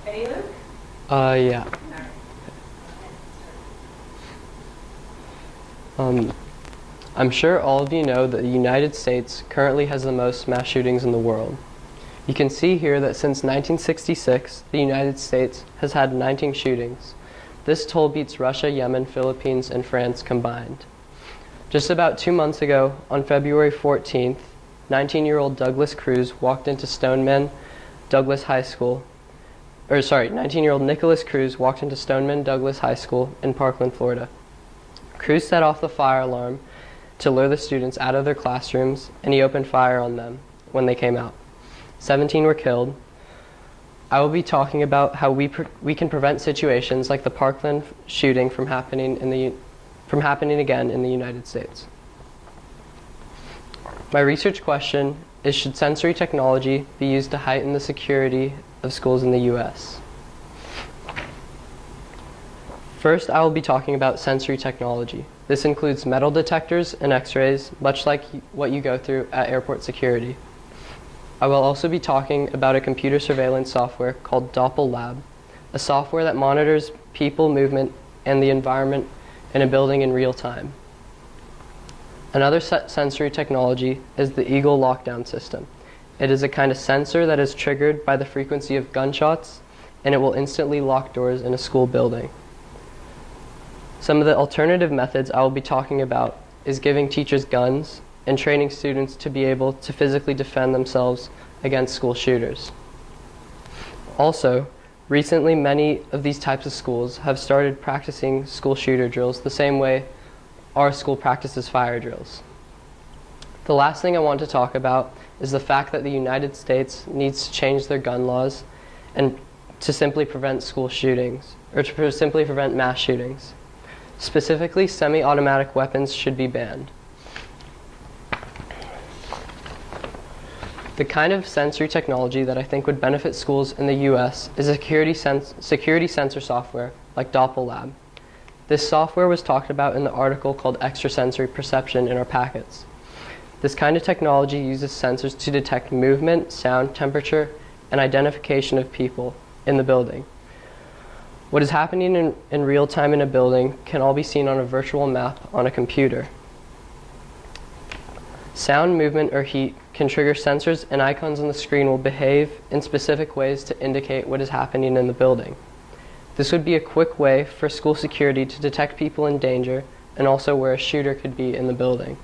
Ready, Luke? Yeah. I'm sure all of you know that the United States currently has the most mass shootings in the world. You can see here that since 1966, the United States has had 19 shootings. This toll beats Russia, Yemen, Philippines, and France combined. Just about 2 months ago, on February 14th, 19-year-old Douglas Cruz walked into Stoneman Douglas High School. 19-year-old Nicholas Cruz walked into Stoneman Douglas High School in Parkland, Florida. Cruz set off the fire alarm to lure the students out of their classrooms, and he opened fire on them when they came out. 17 were killed. I will be talking about how we can prevent situations like the Parkland shooting from happening again in the United States. My research question is, should sensory technology be used to heighten the security of schools in the U.S.? First, I will be talking about sensory technology. This includes metal detectors and x-rays, much like what you go through at airport security. I will also be talking about a computer surveillance software called Doppel, a software that monitors people, movement, and the environment in a building in real time. Another sensory technology is the Eagle lockdown system. It is a kind of sensor that is triggered by the frequency of gunshots, and it will instantly lock doors in a school building. Some of the alternative methods I will be talking about is giving teachers guns and training students to be able to physically defend themselves against school shooters. Also, recently many of these types of schools have started practicing school shooter drills the same way our school practices fire drills. The last thing I want to talk about is the fact that the United States needs to change their gun laws and to simply prevent school shootings, or to simply prevent mass shootings. Specifically, semi-automatic weapons should be banned. The kind of sensory technology that I think would benefit schools in the US is a security sensor software like Doppel. This software was talked about in the article called Extrasensory Perception in our packets. This kind of technology uses sensors to detect movement, sound, temperature, and identification of people in the building. What is happening in real time in a building can all be seen on a virtual map on a computer. Sound, movement, or heat can trigger sensors, and icons on the screen will behave in specific ways to indicate what is happening in the building. This would be a quick way for school security to detect people in danger and also where a shooter could be in the building.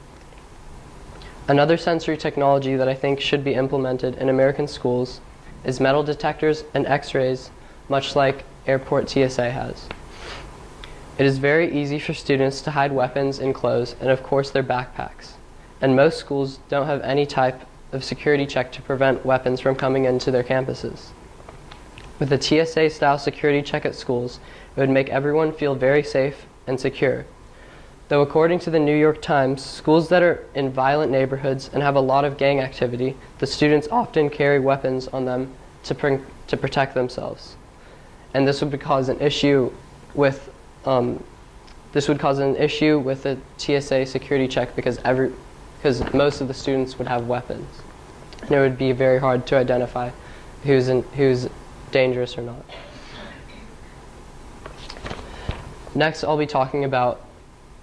Another sensory technology that I think should be implemented in American schools is metal detectors and x-rays, much like airport TSA has. It is very easy for students to hide weapons in clothes and of course their backpacks. And most schools don't have any type of security check to prevent weapons from coming into their campuses. With a TSA-style security check at schools, it would make everyone feel very safe and secure. Though according to the New York Times, schools that are in violent neighborhoods and have a lot of gang activity, the students often carry weapons on them to protect themselves. And this would cause an issue with the TSA security check because most of the students would have weapons, and it would be very hard to identify who's dangerous or not. Next, I'll be talking about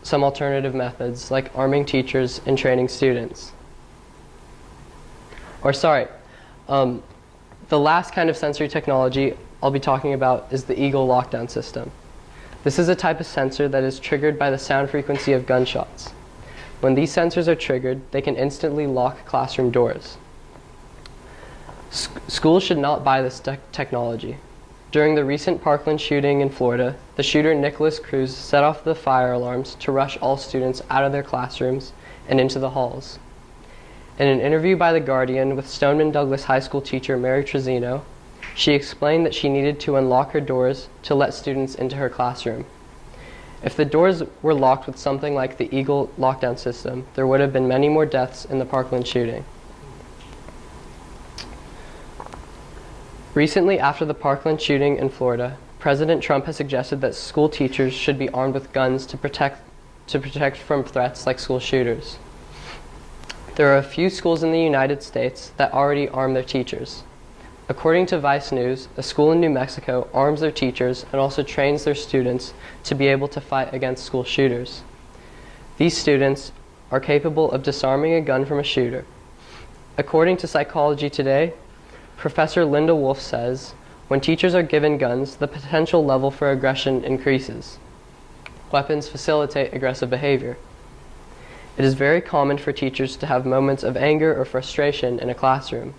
some alternative methods like arming teachers and training students. The last kind of sensory technology I'll be talking about is the Eagle lockdown system. This is a type of sensor that is triggered by the sound frequency of gunshots. When these sensors are triggered, they can instantly lock classroom doors. Schools should not buy this technology. During the recent Parkland shooting in Florida, the shooter Nicholas Cruz set off the fire alarms to rush all students out of their classrooms and into the halls. In an interview by The Guardian with Stoneman Douglas High School teacher Mary Trezino, she explained that she needed to unlock her doors to let students into her classroom. If the doors were locked with something like the Eagle lockdown system, there would have been many more deaths in the Parkland shooting. Recently, after the Parkland shooting in Florida, President Trump has suggested that school teachers should be armed with guns to protect from threats like school shooters. There are a few schools in the United States that already arm their teachers. According to Vice News, a school in New Mexico arms their teachers and also trains their students to be able to fight against school shooters. These students are capable of disarming a gun from a shooter. According to Psychology Today, Professor Linda Wolf says, when teachers are given guns, the potential level for aggression increases. Weapons facilitate aggressive behavior. It is very common for teachers to have moments of anger or frustration in a classroom.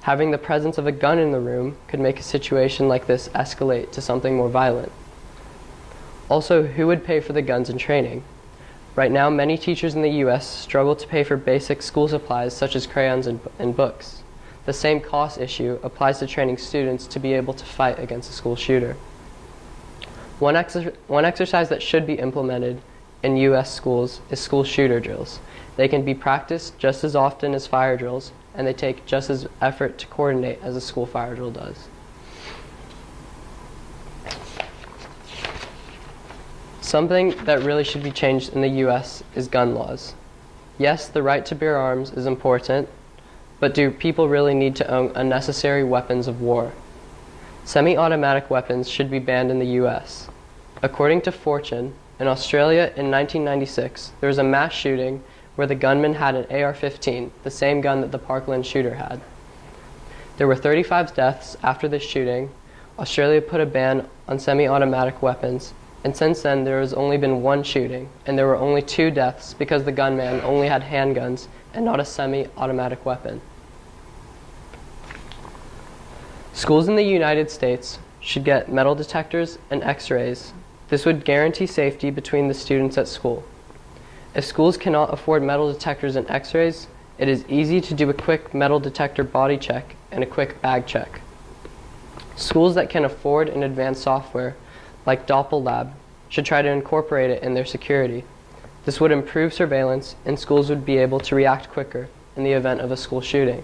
Having the presence of a gun in the room could make a situation like this escalate to something more violent. Also, who would pay for the guns in training? Right now, many teachers in the U.S. struggle to pay for basic school supplies such as crayons and books. The same cost issue applies to training students to be able to fight against a school shooter. One exercise that should be implemented in U.S. schools is school shooter drills. They can be practiced just as often as fire drills, and they take just as effort to coordinate as a school fire drill does. Something that really should be changed in the U.S. is gun laws. Yes, the right to bear arms is important, but do people really need to own unnecessary weapons of war? Semi-automatic weapons should be banned in the U.S. According to Fortune, in Australia in 1996, there was a mass shooting where the gunman had an AR-15, the same gun that the Parkland shooter had. There were 35 deaths after this shooting. Australia put a ban on semi-automatic weapons, and since then there has only been one shooting, and there were only 2 deaths because the gunman only had handguns and not a semi-automatic weapon. Schools in the United States should get metal detectors and x-rays. This would guarantee safety between the students at school. If schools cannot afford metal detectors and x-rays, it is easy to do a quick metal detector body check and a quick bag check. Schools that can afford an advanced software, like Doppel should try to incorporate it in their security. This would improve surveillance, and schools would be able to react quicker in the event of a school shooting.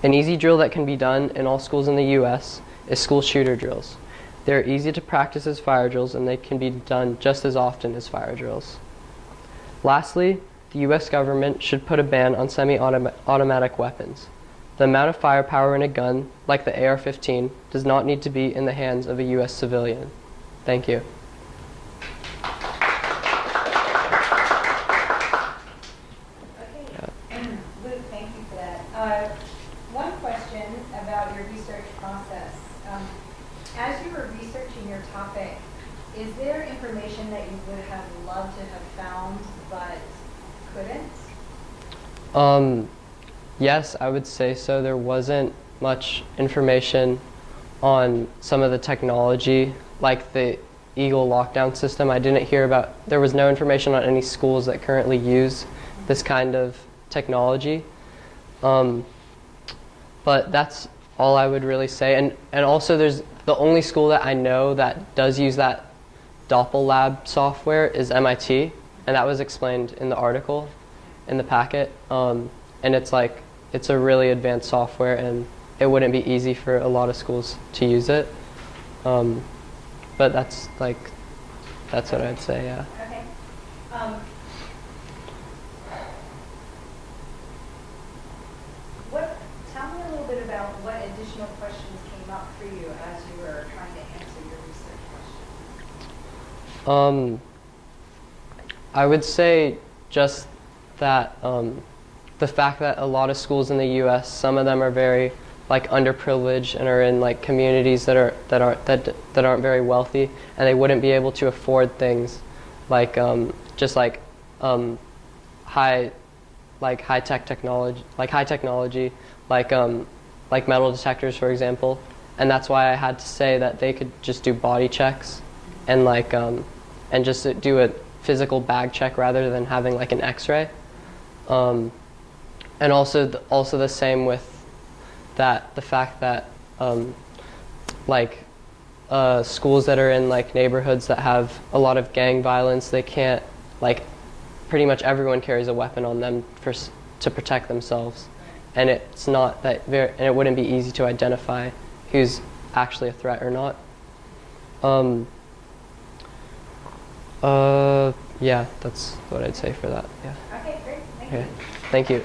An easy drill that can be done in all schools in the U.S. is school shooter drills. They are easy to practice as fire drills, and they can be done just as often as fire drills. Lastly, the U.S. government should put a ban on semi-automatic weapons. The amount of firepower in a gun, like the AR-15, does not need to be in the hands of a U.S. civilian. Thank you. Luke, thank you for that. One question about your research process. As you were researching your topic, is there information that you would have loved to have found but couldn't? Yes, I would say so. There wasn't much information on some of the technology, like the Eagle lockdown system. I didn't hear about, there was no information on any schools that currently use this kind of technology. But that's all I would really say. And also there's the only school that I know that does use that Doppel software is MIT, and that was explained in the article in the packet. And it's a really advanced software, and it wouldn't be easy for a lot of schools to use it. But that's what I'd say, yeah. Okay. Tell me a little bit about what additional questions came up for you as you were trying to answer your research question. I would say just that the fact that a lot of schools in the U.S., some of them are very underprivileged and are in communities that aren't very wealthy, and they wouldn't be able to afford things high technology, like metal detectors, for example. And that's why I had to say that they could just do body checks and and just do a physical bag check rather than having an X-ray. And also the same with that, the fact that schools that are in neighborhoods that have a lot of gang violence, they can't pretty much everyone carries a weapon on them to protect themselves, and it's not that and it wouldn't be easy to identify who's actually a threat or not. Yeah, that's what I'd say for that. Yeah. Okay, great. Thank Okay. you. Thank you.